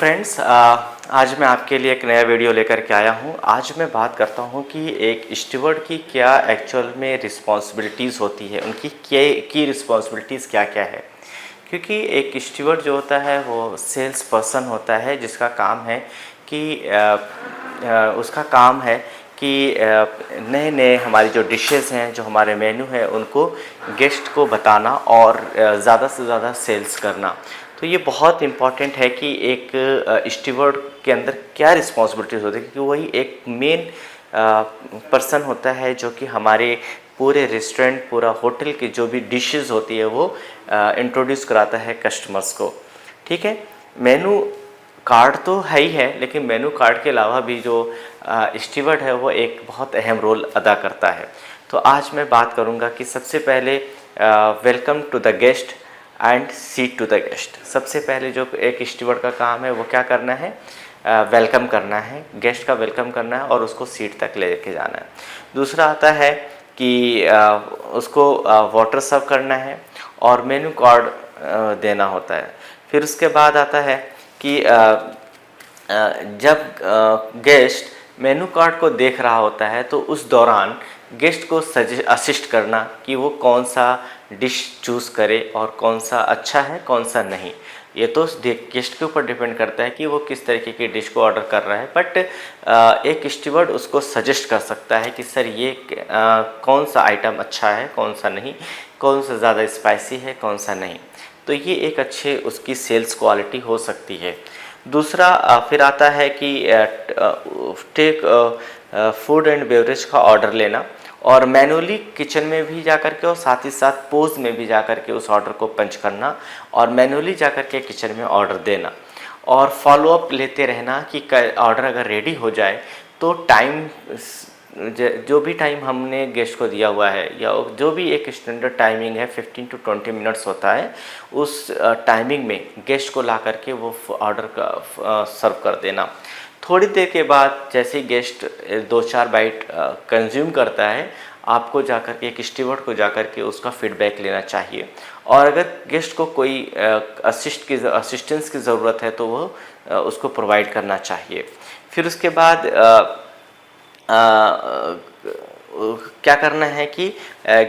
Friends, आज मैं आपके लिए एक नया वीडियो लेकर के आया हूँ। आज मैं बात करता हूँ कि एक स्टीवर्ड की क्या एक्चुअल में रिस्पॉन्सिबिलिटीज़ होती है, उनकी की रिस्पॉन्सिबिलिटीज़ क्या क्या है। क्योंकि एक स्टीवर्ड जो होता है वो सेल्स पर्सन होता है, जिसका काम है कि उसका काम है कि नए नए हमारी जो डिशेज़ हैं, जो हमारे मेन्यू है, उनको गेस्ट को बताना और ज़्यादा से ज़्यादा सेल्स करना। तो ये बहुत इम्पॉर्टेंट है कि एक स्टीवर्ड के अंदर क्या रिस्पॉन्सिबिलिटीज़ होती है, क्योंकि वही एक मेन पर्सन होता है जो कि हमारे पूरे रेस्टोरेंट, पूरा होटल की जो भी डिशेज़ होती है वो इंट्रोड्यूस कराता है कस्टमर्स को। ठीक है, मेनू कार्ड तो है ही है, लेकिन मेनू कार्ड के अलावा भी जो स्टीवर्ड है वो एक बहुत अहम रोल अदा करता है। तो आज मैं बात करूँगा कि सबसे पहले welcome to the guest and seat to the guest. सबसे पहले जो एक स्टीवर्ड का काम है वो क्या करना है, वेलकम करना है, गेस्ट का वेलकम करना है और उसको सीट तक ले के जाना है। दूसरा आता है कि उसको वाटर सर्व करना है और मेन्यू कार्ड देना होता है। फिर उसके बाद आता है कि जब गेस्ट मेन्यू कार्ड को देख रहा होता है तो उस दौरान गेस्ट को असिस्ट करना कि वो कौन सा डिश चूज़ करे और कौन सा अच्छा है, कौन सा नहीं। ये तो गेस्ट के ऊपर डिपेंड करता है कि वो किस तरीके की डिश को ऑर्डर कर रहा है, बट एक स्टीवर्ड उसको सजेस्ट कर सकता है कि सर ये कौन सा आइटम अच्छा है, कौन सा नहीं, कौन सा ज़्यादा स्पाइसी है, कौन सा नहीं। तो ये एक अच्छे उसकी सेल्स क्वालिटी हो सकती है। दूसरा फिर आता है कि टेक फूड एंड बेवरेज का ऑर्डर लेना और मैनुअली किचन में भी जाकर के और साथ ही साथ पोज में भी जाकर के उस ऑर्डर को पंच करना और मैनुअली जाकर के किचन में ऑर्डर देना और फॉलोअप लेते रहना कि ऑर्डर अगर रेडी हो जाए तो टाइम, जो भी टाइम हमने गेस्ट को दिया हुआ है या जो भी एक स्टैंडर्ड टाइमिंग है 15 to 20 मिनट्स होता है, उस टाइमिंग में गेस्ट को ला करके वो ऑर्डर का सर्व कर देना। थोड़ी देर के बाद जैसे ही गेस्ट 2-4 बाइट कंज्यूम करता है, आपको जाकर के एक स्टीवर्ड को जाकर के उसका फीडबैक लेना चाहिए और अगर गेस्ट को कोई असिस्टेंस की ज़रूरत है तो वो उसको प्रोवाइड करना चाहिए। फिर उसके बाद क्या करना है कि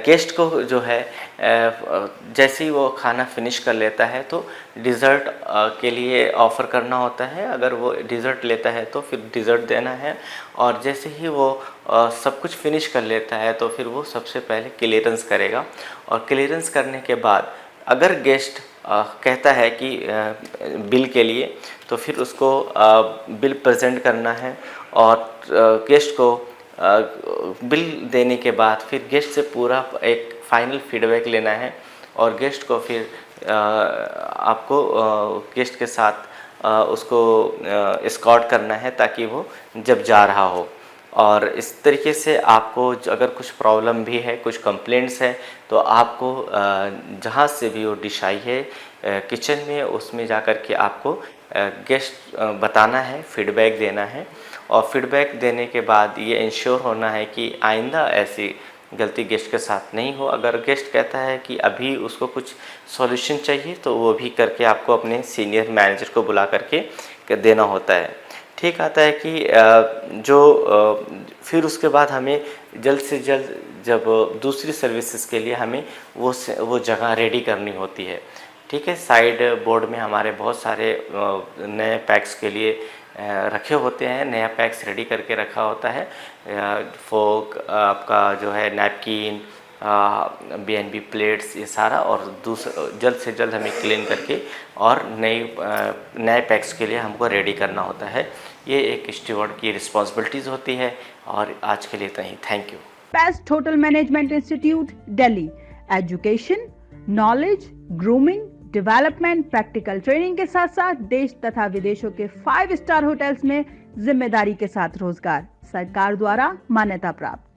गेस्ट को जो है जैसे ही वो खाना फिनिश कर लेता है तो डिज़र्ट के लिए ऑफ़र करना होता है। अगर वो डिज़र्ट लेता है तो फिर डिज़र्ट देना है और जैसे ही वो सब कुछ फिनिश कर लेता है तो फिर वो सबसे पहले क्लियरेंस करेगा और क्लियरेंस करने के बाद अगर गेस्ट कहता है कि बिल के लिए, तो फिर उसको बिल प्रेजेंट करना है और गेस्ट को बिल देने के बाद फिर गेस्ट से पूरा एक फाइनल फीडबैक लेना है और गेस्ट को फिर आपको गेस्ट के साथ उसको एस्कॉर्ट करना है ताकि वो जब जा रहा हो। और इस तरीके से आपको अगर कुछ प्रॉब्लम भी है, कुछ कंप्लेंट्स है, तो आपको जहाँ से भी वो डिश आई है किचन में, उसमें जाकर के आपको गेस्ट बताना है, फीडबैक देना है और फीडबैक देने के बाद ये इंश्योर होना है कि आइंदा ऐसी गलती गेस्ट के साथ नहीं हो। अगर गेस्ट कहता है कि अभी उसको कुछ सॉल्यूशन चाहिए तो वो भी करके आपको अपने सीनियर मैनेजर को बुला करके देना होता है। ठीक आता है कि फिर उसके बाद हमें जल्द से जल्द जब दूसरी सर्विसेज के लिए हमें वो जगह रेडी करनी होती है। ठीक है, साइड बोर्ड में हमारे बहुत सारे नए पैक्स के लिए रखे होते हैं, नया पैक्स रेडी करके रखा होता है। फोक, आपका जो है नैपकिन, B&B प्लेट्स, ये सारा, और जल्द से जल्द हमें क्लीन करके और नए पैक्स के लिए हमको रेडी करना होता है। ये एक स्टीवर्ड की रिस्पॉन्सिबिलिटीज़ होती है। और आज के लिए इतना ही। Thank you. Best hotel management institute Delhi, education, knowledge, grooming, development, practical training के साथ साथ देश तथा विदेशों के 5 स्टार होटल्स में जिम्मेदारी के साथ रोजगार, सरकार द्वारा मान्यता प्राप्त।